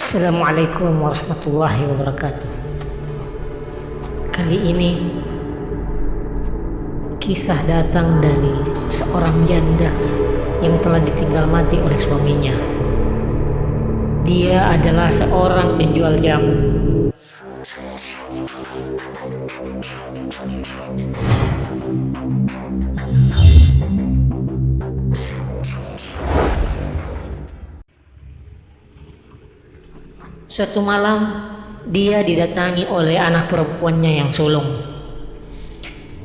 Assalamualaikum warahmatullahi wabarakatuh. Kali ini kisah datang dari seorang janda yang telah ditinggal mati oleh suaminya. Dia adalah seorang penjual jamu. Suatu malam, dia didatangi oleh anak perempuannya yang sulung.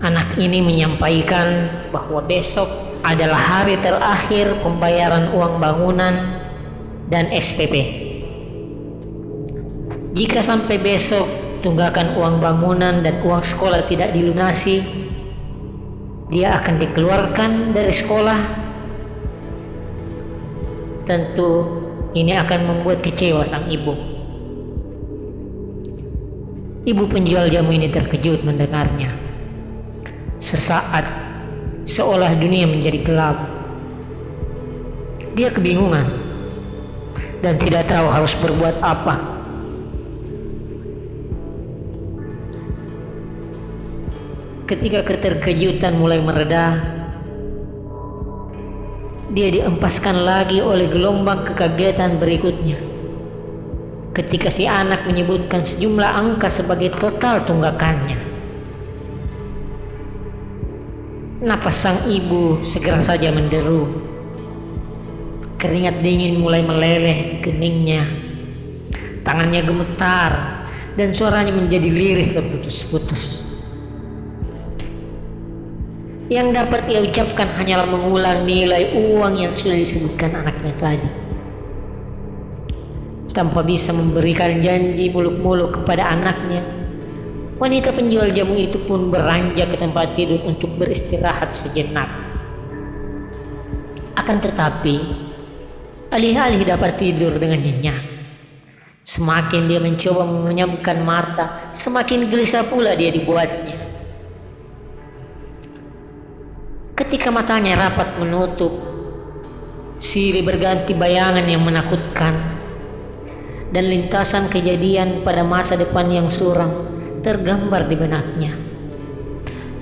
Anak ini menyampaikan bahwa besok adalah hari terakhir pembayaran uang bangunan dan SPP. Jika sampai besok tunggakan uang bangunan dan uang sekolah tidak dilunasi, dia akan dikeluarkan dari sekolah. Tentu ini akan membuat kecewa sang ibu. Ibu penjual jamu ini terkejut mendengarnya. Sesaat, seolah dunia menjadi gelap. Dia kebingungan dan tidak tahu harus berbuat apa. Ketika keterkejutan mulai mereda, dia diempaskan lagi oleh gelombang kekagetan berikutnya. Ketika si anak menyebutkan sejumlah angka sebagai total tunggakannya. Napas sang ibu segera saja menderu. Keringat dingin mulai meleleh di keningnya. Tangannya gemetar dan suaranya menjadi lirih terputus-putus. Yang dapat ia ucapkan hanyalah mengulang nilai uang yang sudah disebutkan anaknya tadi. Tanpa bisa memberikan janji muluk-muluk kepada anaknya, wanita penjual jamu itu pun beranjak ke tempat tidur untuk beristirahat sejenak. Akan tetapi, alih-alih dapat tidur dengan nyenyak, semakin dia mencoba mengenyamkan mata, semakin gelisah pula dia dibuatnya. Ketika matanya rapat menutup, silih berganti bayangan yang menakutkan, dan lintasan kejadian pada masa depan yang suram tergambar di benaknya.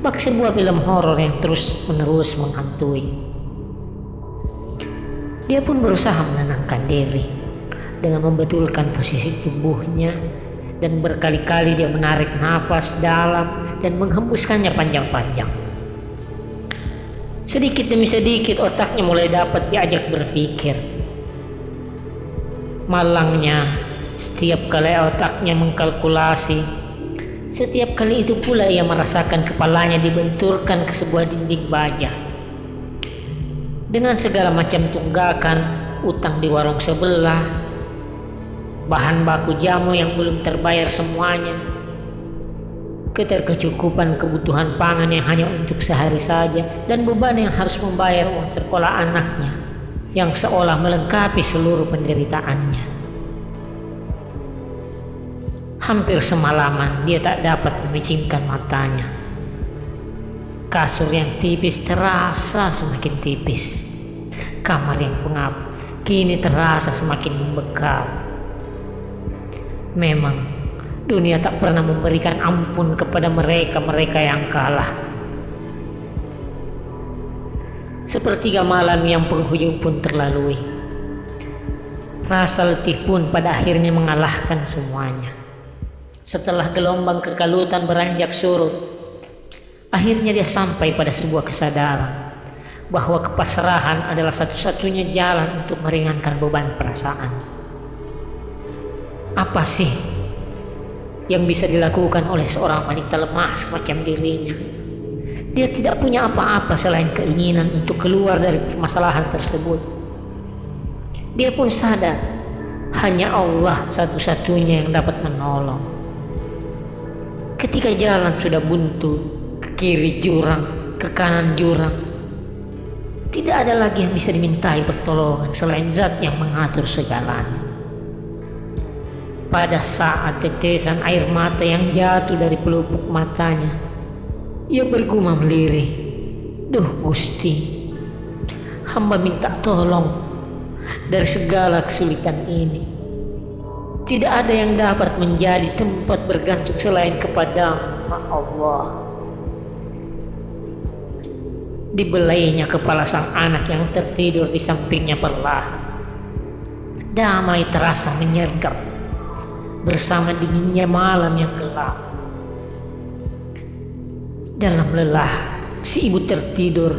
Bak sebuah film horor yang terus-menerus menghantui. Dia pun berusaha menenangkan diri dengan membetulkan posisi tubuhnya, dan berkali-kali dia menarik napas dalam dan menghembuskannya panjang-panjang. Sedikit demi sedikit otaknya mulai dapat diajak berpikir. Malangnya, setiap kali otaknya mengkalkulasi, setiap kali itu pula ia merasakan kepalanya dibenturkan ke sebuah dinding baja. Dengan segala macam tunggakan, utang di warung sebelah, bahan baku jamu yang belum terbayar semuanya, keterkecukupan kebutuhan pangan yang hanya untuk sehari saja, dan beban yang harus membayar uang sekolah anaknya yang seolah melengkapi seluruh penderitaannya. Hampir semalaman dia tak dapat memejamkan matanya. Kasur yang tipis terasa semakin tipis. Kamar yang pengap kini terasa semakin membekal. Memang dunia tak pernah memberikan ampun kepada mereka-mereka yang kalah. Sepertiga malam yang penghujung pun terlalui. Rasa letih pun pada akhirnya mengalahkan semuanya. Setelah gelombang kekalutan beranjak surut, akhirnya dia sampai pada sebuah kesadaran bahwa kepasrahan adalah satu-satunya jalan untuk meringankan beban perasaan. Apa sih yang bisa dilakukan oleh seorang wanita lemah semacam dirinya? Dia tidak punya apa-apa selain keinginan untuk keluar dari permasalahan tersebut. Dia pun sadar hanya Allah satu-satunya yang dapat menolong. Ketika jalan sudah buntu, ke kiri jurang, ke kanan jurang, tidak ada lagi yang bisa dimintai pertolongan selain Zat yang mengatur segalanya. Pada saat tetesan air mata yang jatuh dari pelupuk matanya, ia bergumam lirih, "Duh Gusti, hamba minta tolong dari segala kesulitan ini. Tidak ada yang dapat menjadi tempat bergantung selain kepada Allah. Dibelainya kepala sang anak yang tertidur di sampingnya perlahan. Damai terasa menyergap bersama dinginnya malam yang gelap. Dalam lelah, si ibu tertidur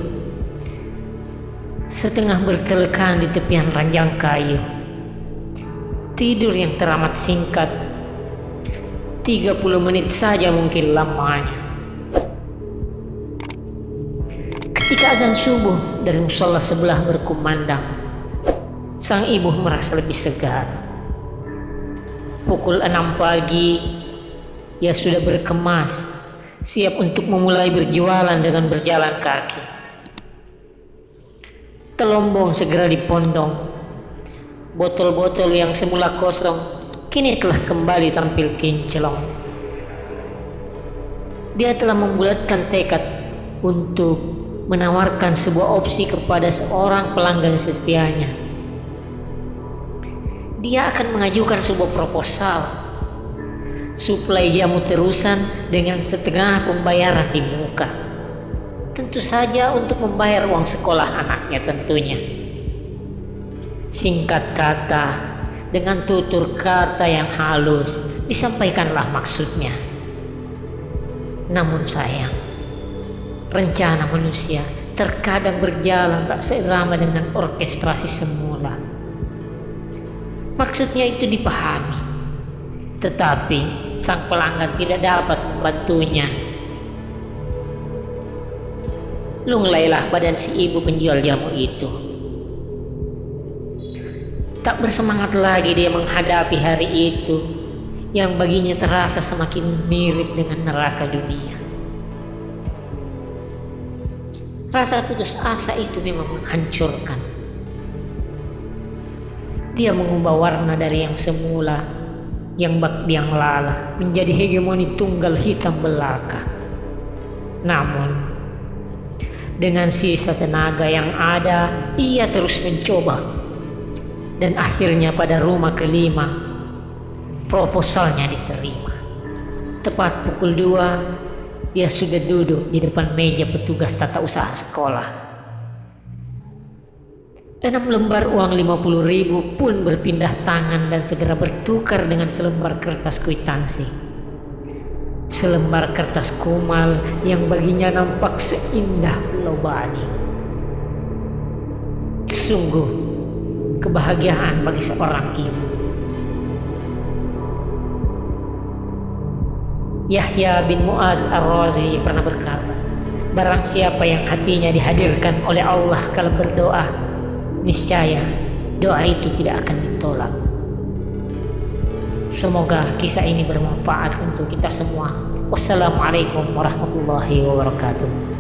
setengah berkelekan di tepian ranjang kayu. Tidur yang teramat singkat, 30 menit saja mungkin lamanya. Ketika azan subuh dari musola sebelah berkumandang, sang ibu merasa lebih segar. Pukul 6 pagi, ia sudah berkemas, siap untuk memulai berjualan dengan berjalan kaki. Telombong segera dipondong. Botol-botol yang semula kosong kini telah kembali tampil kinclong. Dia telah membulatkan tekad untuk menawarkan sebuah opsi kepada seorang pelanggan setianya. Dia akan mengajukan sebuah proposal, suplai jamu terusan dengan setengah pembayaran di muka. Tentu saja untuk membayar uang sekolah anaknya tentunya. Singkat kata, dengan tutur kata yang halus, disampaikanlah maksudnya. Namun sayang, rencana manusia terkadang berjalan tak seirama dengan orkestrasi semula. Maksudnya itu dipahami, tetapi sang pelanggan tidak dapat membantunya. Lunglailah badan si ibu penjual jamu itu. Tak bersemangat lagi dia menghadapi hari itu yang baginya terasa semakin mirip dengan neraka dunia. Rasa putus asa itu memang menghancurkan. Dia mengubah warna dari yang semula, yang bak biang lala, menjadi hegemoni tunggal hitam belaka. Namun, dengan sisa tenaga yang ada, ia terus mencoba. Dan akhirnya pada rumah kelima, proposalnya diterima. Tepat pukul 2, dia sudah duduk di depan meja petugas tata usaha sekolah. 6 lembar uang 50.000 pun berpindah tangan dan segera bertukar dengan selembar kertas kwitansi. Selembar kertas kumal yang baginya nampak seindah pulau Bali. Sungguh kebahagiaan bagi seorang ibu. Yahya bin Mu'az Ar-Razi pernah berkata, barang siapa yang hatinya dihadirkan oleh Allah kalau berdoa, niscaya doa itu tidak akan ditolak. Semoga kisah ini bermanfaat untuk kita semua. Wassalamualaikum warahmatullahi wabarakatuh.